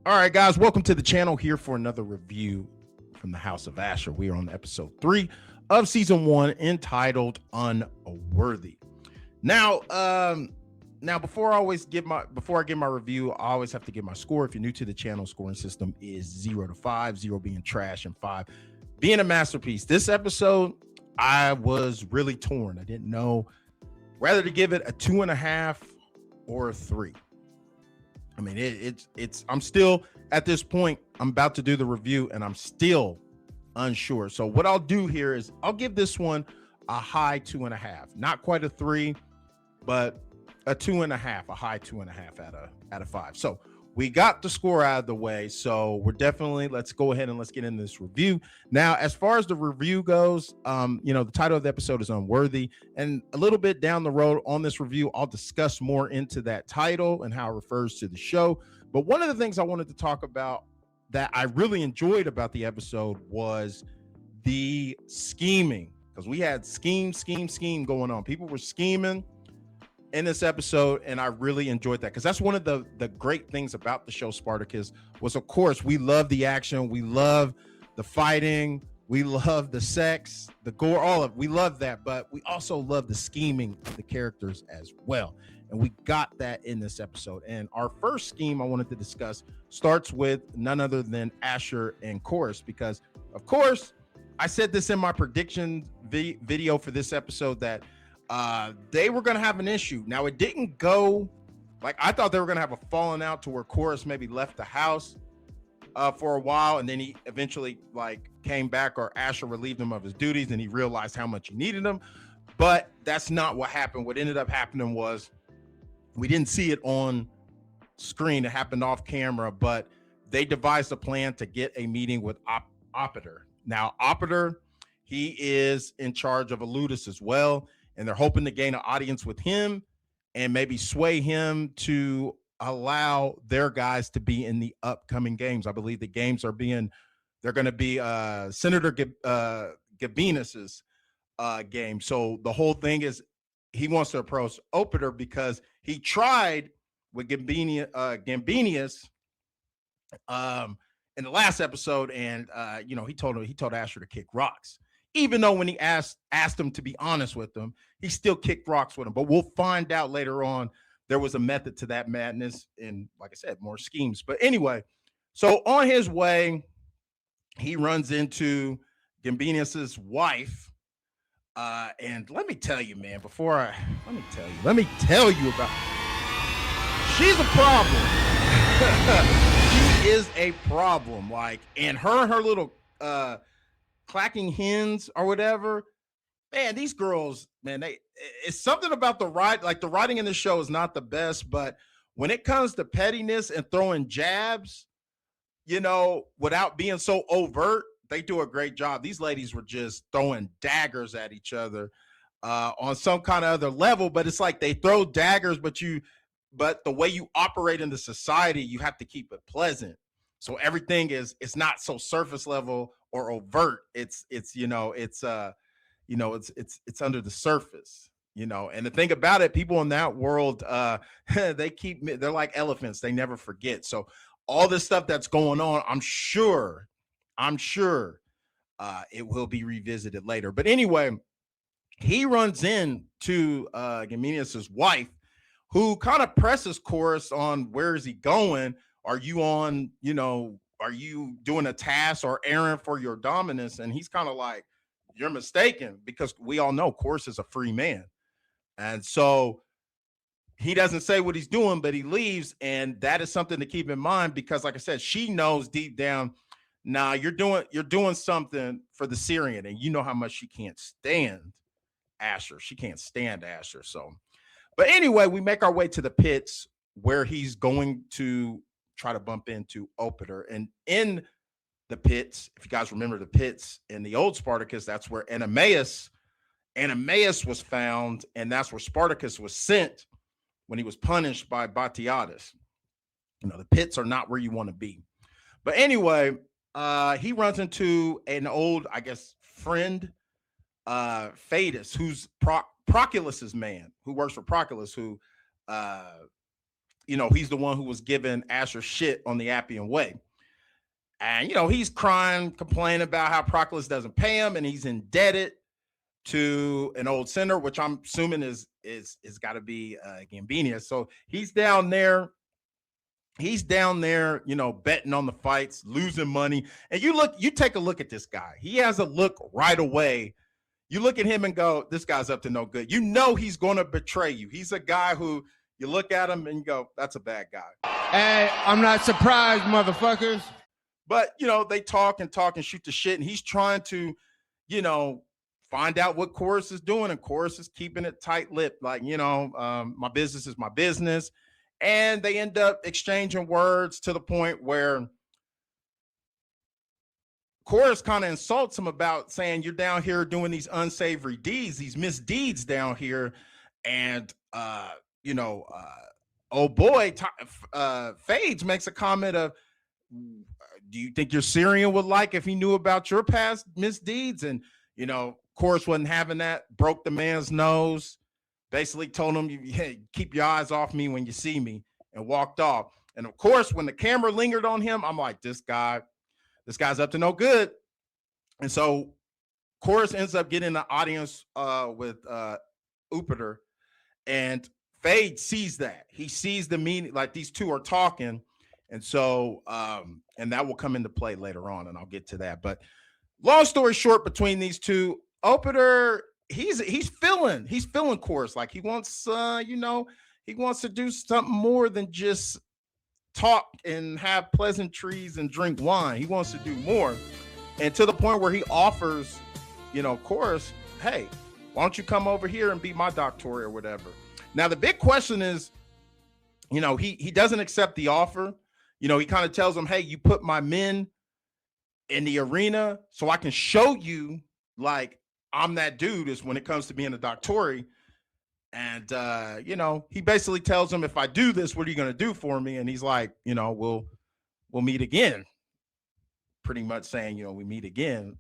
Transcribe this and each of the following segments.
All right, guys, welcome to the channel. Here for another review from the House of Ashur. We are on episode 3 of season 1, entitled Unworthy. Now, before I give my review, I always have to give my score. If you're new to the channel, scoring system is 0 to 5, 0 being trash and 5 being a masterpiece. This episode, I was really torn. I didn't know whether to give it a 2.5 or a 3. I mean, I'm still at this point, I'm about to do the review and I'm still unsure. So what I'll do here is I'll give this one a high 2.5, not quite a 3, but a 2.5, a high 2.5 out of 5. So we got the score out of the way. So let's go ahead and let's get into this review. Now, as far as the review goes, the title of the episode is Unworthy. And a little bit down the road on this review, I'll discuss more into that title and how it refers to the show. But one of the things I wanted to talk about that I really enjoyed about the episode was the scheming, because we had scheme going on. People were scheming in this episode, and I really enjoyed that, because that's one of the great things about the show Spartacus was, of course, we love the action, we love the fighting, we love the sex, the gore, all of it. We love that, but we also love the scheming of the characters as well, and we got that in this episode. And our first scheme I wanted to discuss starts with none other than Ashur and Chorus, because, of course, I said this in my prediction video for this episode that they were going to have an issue. Now, it didn't go like I thought. They were going to have a falling out to where Chorus maybe left the house for a while, and then he eventually came back, or Ashur relieved him of his duties and he realized how much he needed him. But that's not what happened. What ended up happening was we didn't see it on screen. It happened off camera, but they devised a plan to get a meeting with Opiter. Now, Opiter, he is in charge of Eludis as well, and they're hoping to gain an audience with him and maybe sway him to allow their guys to be in the upcoming games. I believe the games they're going to be Senator Gambinas's game. So the whole thing is he wants to approach Opiter because he tried with Gambinas in the last episode, and he told Ashur to kick rocks. Even though when he asked him to be honest with him, he still kicked rocks with him. But we'll find out later on there was a method to that madness, and like I said, more schemes. But anyway, so on his way, he runs into Gambinas's wife. And let me tell you, man, let me tell you about, she's a problem. She is a problem. And her little clacking hens or whatever, man, these girls, man, it's something about the writing in the show is not the best, but when it comes to pettiness and throwing jabs, without being so overt, they do a great job. These ladies were just throwing daggers at each other on some kind of other level, but it's like they throw daggers, but the way you operate in the society, you have to keep it pleasant. So everything it's not so surface level or overt. It's under the surface, and the thing about it, people in that world, they're like elephants. They never forget. So all this stuff that's going on, I'm sure it will be revisited later. But anyway, he runs into Gambinas' wife, who kind of presses Chorus on where is he going? Are you are you doing a task or errand for your dominance? And he's kind of like, you're mistaken, because we all know Chorus is a free man. And so he doesn't say what he's doing, but he leaves. And that is something to keep in mind, because like I said, she knows deep down, nah, you're doing something for the Syrian, and you know how much she can't stand Ashur. She can't stand Ashur. So, but anyway, we make our way to the pits where he's going to try to bump into Opiter. And in the pits, if you guys remember the pits in the old Spartacus, that's where Animaeus was found, and that's where Spartacus was sent when he was punished by Batiatus. The pits are not where you want to be. But anyway, he runs into an old, I guess, friend, Phaedus, who's Proculus's man, who works for Proculus, who he's the one who was giving Ashur shit on the Appian Way. And, he's crying, complaining about how Proclus doesn't pay him, and he's indebted to an old sinner, which I'm assuming is got to be Gambinas. So he's down there. Betting on the fights, losing money. And you take a look at this guy. He has a look right away. You look at him and go, this guy's up to no good. He's going to betray you. He's a guy who you look at him and you go, that's a bad guy. Hey, I'm not surprised, motherfuckers. But, they talk and shoot the shit. And he's trying to, find out what Chorus is doing. And Chorus is keeping it tight-lipped. Like, my business is my business. And they end up exchanging words to the point where Chorus kind of insults him about saying, you're down here doing these unsavory deeds, these misdeeds down here. And, oh boy, Fades makes a comment of, do you think your Syrian would like if he knew about your past misdeeds? And, Chorus wasn't having that, broke the man's nose, basically told him, hey, keep your eyes off me when you see me, and walked off. And of course, when the camera lingered on him, I'm like, this guy's up to no good. And so Chorus ends up getting the audience with Upiter, and Fade sees that. He sees the meaning, like these two are talking. And so, and that will come into play later on, and I'll get to that. But long story short, between these two, Upiter, he's feeling Chorus. Like he wants, he wants to do something more than just talk and have pleasantries and drink wine. He wants to do more. And to the point where he offers, Chorus, hey, why don't you come over here and be my doctor or whatever? Now, the big question is, he doesn't accept the offer. He kind of tells him, hey, you put my men in the arena so I can show you, like, I'm that dude is when it comes to being a doctor. And, he basically tells him, if I do this, what are you going to do for me? And he's like, we'll meet again. Pretty much saying, we meet again,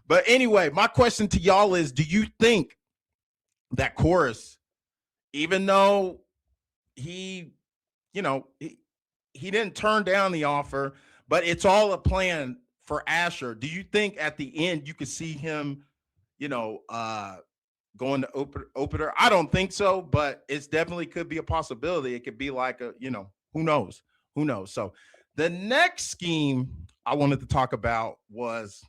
But anyway, my question to y'all is, do you think that Chorus, even though he didn't turn down the offer, but it's all a plan for Ashur, do you think at the end you could see him, going to Upiter? I don't think so, but it's definitely could be a possibility. It could be like who knows? So the next scheme I wanted to talk about was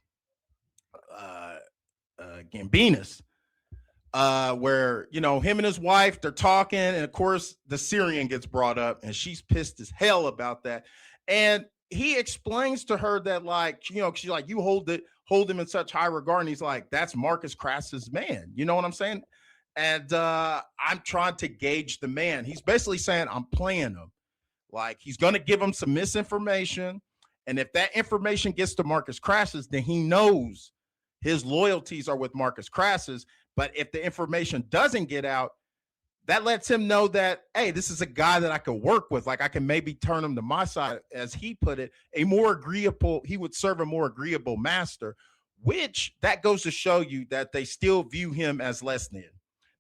Gambinas, where him and his wife, they're talking, and of course the Syrian gets brought up, and she's pissed as hell about that. And he explains to her that, like, she's like, you hold him in such high regard, and he's like, that's Marcus Crassus's man. You know what I'm saying? And I'm trying to gauge the man. He's basically saying, I'm playing him. Like, he's going to give him some misinformation. And if that information gets to Marcus Crassus, then he knows his loyalties are with Marcus Crassus. But if the information doesn't get out, that lets him know that, hey, this is a guy that I could work with. Like, I can maybe turn him to my side, as he put it, he would serve a more agreeable master, which that goes to show you that they still view him as less than.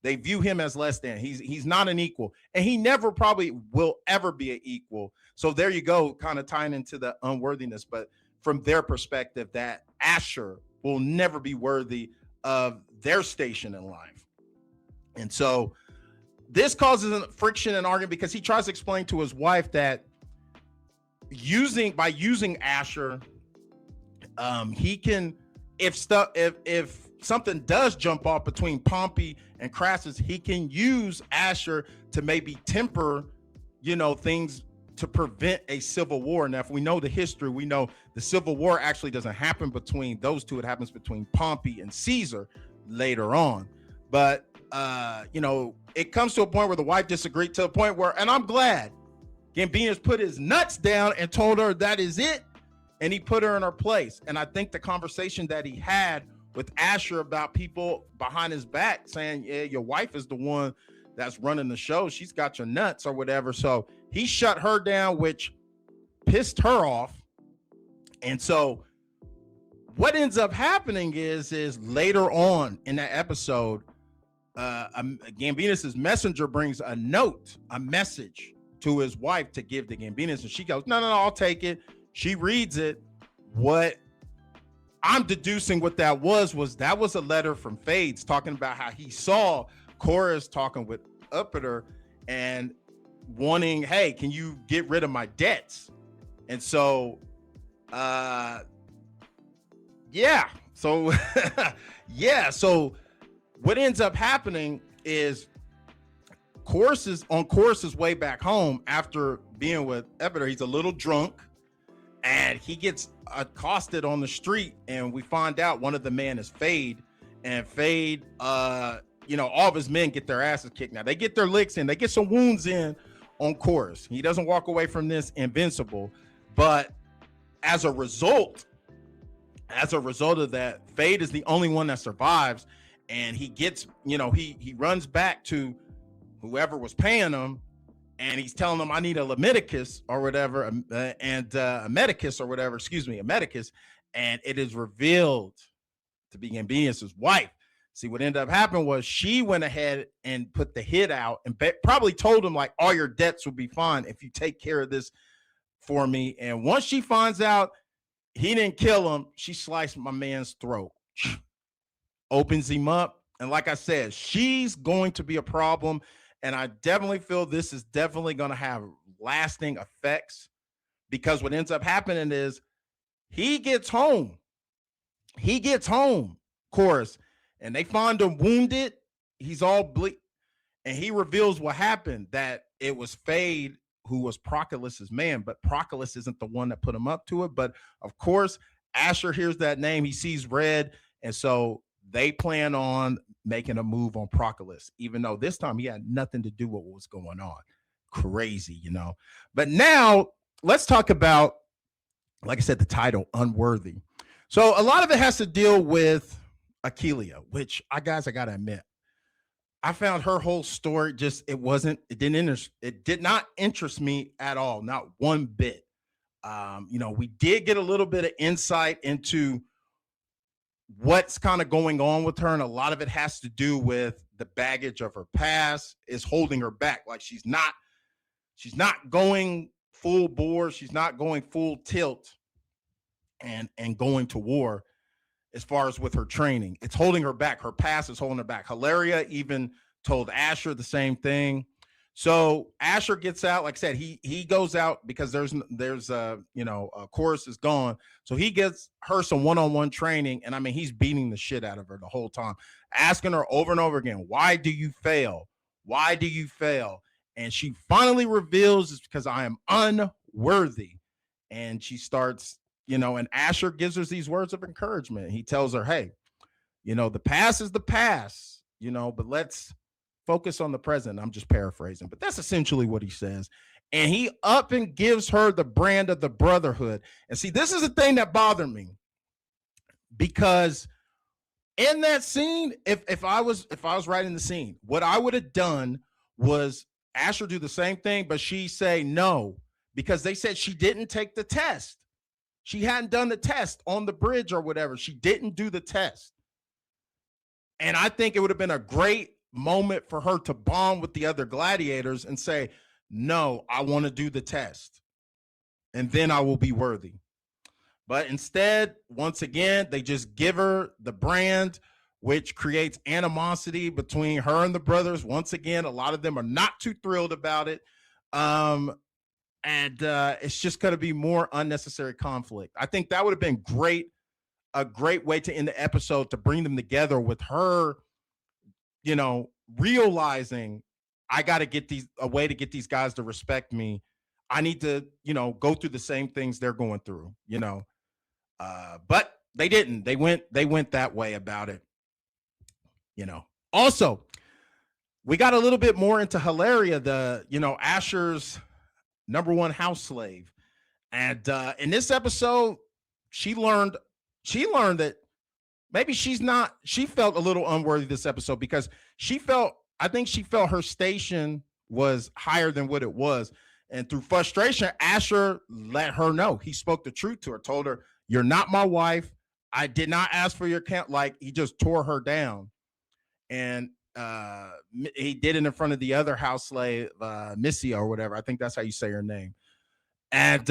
They view him as less than. He's not an equal, and he never probably will ever be an equal. So there you go, kind of tying into the unworthiness. But from their perspective, that Ashur will never be worthy of their station in life. And so this causes a friction and argument, because he tries to explain to his wife that by using Ashur, he can, if something does jump off between Pompey and Crassus, he can use Ashur to maybe temper, things to prevent a civil war. Now, if we know the history, we know the civil war actually doesn't happen between those two. It happens between Pompey and Caesar later on. But, it comes to a point where the wife disagreed, to a point where, and I'm glad, Gambinas put his nuts down and told her that is it. And he put her in her place. And I think the conversation that he had with Ashur about people behind his back saying, yeah, your wife is the one that's running the show, she's got your nuts or whatever. So he shut her down, which pissed her off. And so what ends up happening is later on in that episode, Gambinas' messenger brings a message to his wife to give to Gambinas, and she goes, no, I'll take it. She reads it. What I'm deducing what that was a letter from Fades talking about how he saw Chorus talking with Upiter and wanting, hey, can you get rid of my debts? And so, yeah. So, yeah. So what ends up happening is Chorus's way back home after being with Upiter, he's a little drunk and he gets accosted on the street, and we find out one of the men is Fade, and Fade, all of his men get their asses kicked. Now they get their licks in, they get some wounds in on Chorus. He doesn't walk away from this invincible, but as a result of that, Fade is the only one that survives, and he gets, he runs back to whoever was paying him, and he's telling them, I need a Leviticus or whatever, a Medicus or whatever, a Medicus, and it is revealed to be Gambinas' wife. See, what ended up happening was she went ahead and put the hit out and probably told him, like, all your debts will be fine if you take care of this for me. And once she finds out he didn't kill him, she sliced my man's throat, opens him up. And like I said, she's going to be a problem. And I definitely feel this is definitely going to have lasting effects, because what ends up happening is he gets home, Chorus, and they find him wounded. He's all bleed. And he reveals what happened, that it was Fade who was Proculus's man, but Proculus isn't the one that put him up to it. But of course, Ashur hears that name. He sees red. And so they plan on making a move on Proculus, even though this time he had nothing to do with what was going on. Crazy, But now let's talk about, like I said, the title, Unworthy. So a lot of it has to deal with Achilia, which I got to admit, I found her whole story it did not interest me at all, not one bit. We did get a little bit of insight into what's kind of going on with her, and a lot of it has to do with the baggage of her past is holding her back. Like she's not going full bore, she's not going full tilt and going to war. As far as with her training, it's holding her back. Her past is holding her back. Hilaria even told Ashur the same thing. So Ashur gets out. Like I said, he goes out because there's Chorus is gone. So he gets her some one-on-one training. And I mean, he's beating the shit out of her the whole time, asking her over and over again, why do you fail? Why do you fail? And she finally reveals it's because I am unworthy. And she starts, and Ashur gives her these words of encouragement. He tells her, hey, the past is the past, but let's focus on the present. I'm just paraphrasing, but that's essentially what he says. And he up and gives her the brand of the brotherhood. And see, this is the thing that bothered me, because in that scene, if I was writing the scene, what I would have done was Ashur do the same thing, but she say no, because they said she didn't take the test. She hadn't done the test on the bridge or whatever. She didn't do the test. And I think it would have been a great moment for her to bond with the other gladiators and say, no, I want to do the test, and then I will be worthy. But instead, once again, they just give her the brand, which creates animosity between her and the brothers. Once again, a lot of them are not too thrilled about it. And it's just going to be more unnecessary conflict. I think that would have been a great way to end the episode, to bring them together with her, realizing I got to get a way to get these guys to respect me. I need to, go through the same things they're going through, but they didn't. They went that way about it, Also, we got a little bit more into Hilaria, Ashur's number one house slave. And in this episode, she learned that maybe she felt a little unworthy this episode, because I think she felt her station was higher than what it was. And through frustration, Ashur let her know. He spoke the truth to her, told her, you're not my wife. I did not ask for your account. Like, he just tore her down. And he did it in front of the other house slave, Missy or whatever. I think that's how you say her name. And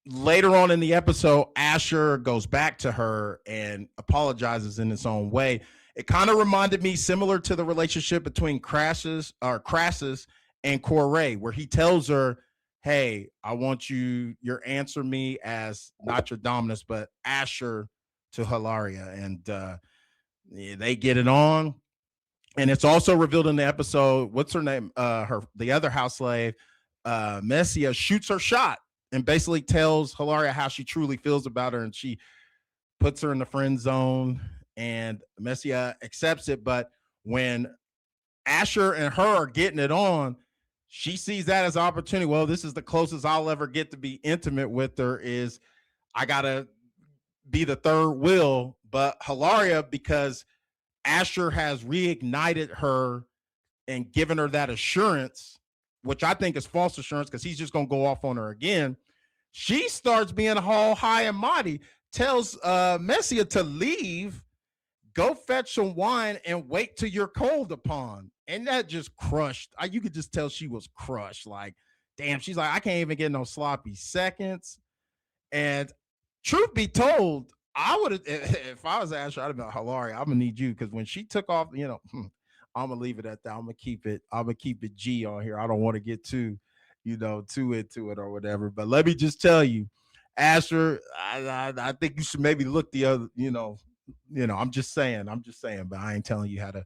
later on in the episode, Ashur goes back to her and apologizes in its own way. It kind of reminded me similar to the relationship between Crassus and Corey, where he tells her, hey, I want your answer me as not your Dominus, but Ashur to Hilaria. And they get it on. And it's also revealed in the episode, what's her name? The other house slave, Messia, shoots her shot and basically tells Hilaria how she truly feels about her. And she puts her in the friend zone, and Messia accepts it. But when Ashur and her are getting it on, she sees that as an opportunity. Well, this is the closest I'll ever get to be intimate with her, is I got to be the third wheel. But Hilaria, because Ashur has reignited her and given her that assurance, which I think is false assurance because he's just going to go off on her again, she starts being all high and mighty, tells Messia to leave, go fetch some wine, and wait till you're called upon. And that just crushed. You could just tell she was crushed. Like, damn, she's like, I can't even get no sloppy seconds. And truth be told, I would have, if I was Ashur, I'd have been, Hilaria, I'm gonna need you, because when she took off, I'm gonna leave it at that. I'm gonna keep it G on here. I don't want to get too into it or whatever. But let me just tell you, Ashur, I think you should maybe look the other, I'm just saying, but I ain't telling you how to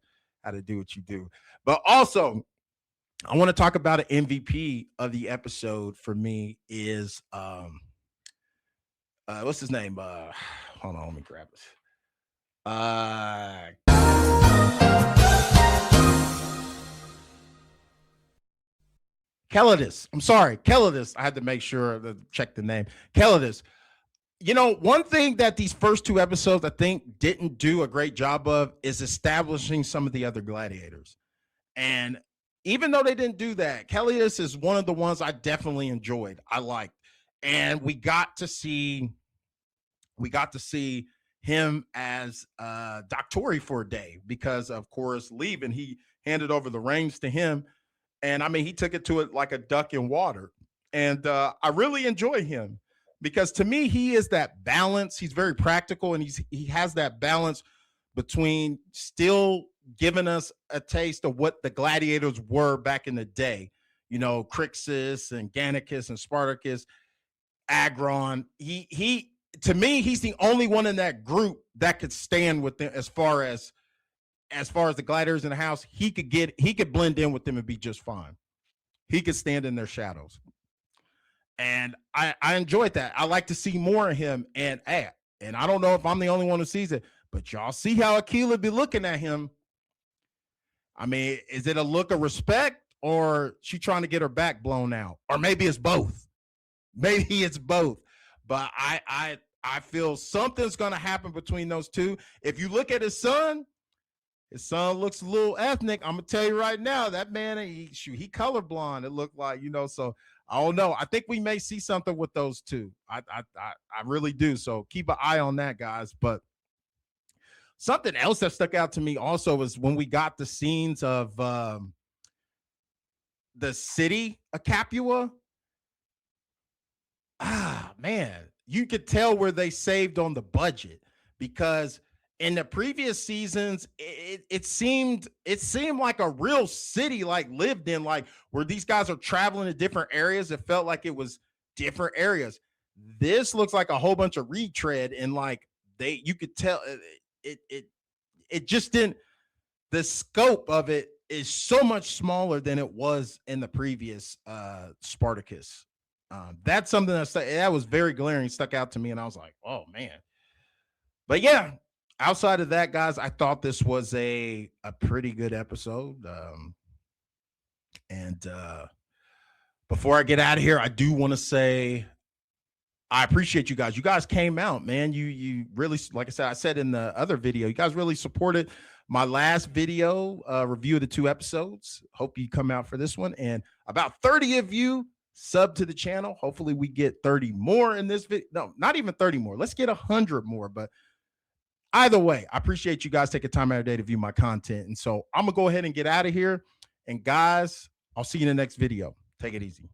do what you do. But also, I want to talk about an MVP of the episode for me is what's his name? Hold on, let me grab this. Kelidus. I'm sorry, Kelidus. I had to make sure to check the name. Kelidus. One thing that these first two episodes I think didn't do a great job of is establishing some of the other gladiators. And even though they didn't do that, Kelidus is one of the ones I definitely enjoyed. I liked. And we got to see him as Doctori for a day because of course leaving. He handed over the reins to him. And I mean, he took it to it like a duck in water. And I really enjoy him because to me, he is that balance. He's very practical, and he has that balance between still giving us a taste of what the gladiators were back in the day. Crixus and Gannicus and Spartacus, Agron. He to me, he's the only one in that group that could stand with them as far as the gladiators in the house. He could blend in with them and be just fine. He could stand in their shadows. And I enjoyed that. I like to see more of him. And I don't know if I'm the only one who sees it, but y'all see how Achilia be looking at him. I mean, is it a look of respect, or she trying to get her back blown out? Or maybe it's both. But I feel something's going to happen between those two. If you look at his son looks a little ethnic. I'm going to tell you right now, that man, he colorblind, it looked like, so I don't know. I think we may see something with those two. I really do. So keep an eye on that, guys. But something else that stuck out to me also was when we got the scenes of the city of Capua. Man, you could tell where they saved on the budget, because in the previous seasons, it seemed like a real city, like lived in, like where these guys are traveling to different areas. It felt like it was different areas. This looks like a whole bunch of retread, and like you could tell it just didn't. The scope of it is so much smaller than it was in the previous Spartacus. That's something that was very glaring, stuck out to me, and I was like, oh man. But yeah, outside of that, guys, I thought this was a pretty good episode. And before I get out of here, I do want to say I appreciate you guys. You guys came out, man. You really, like I said in the other video, you guys really supported my last video review of the 2 episodes. Hope you come out for this one. And about 30 of you sub to the channel. Hopefully we get 30 more in this video. No, not even 30 more. Let's get 100 more. But Either way, I appreciate you guys taking time out of your day to view my content. And so I'm going to go ahead and get out of here. And guys, I'll see you in the next video. Take it easy.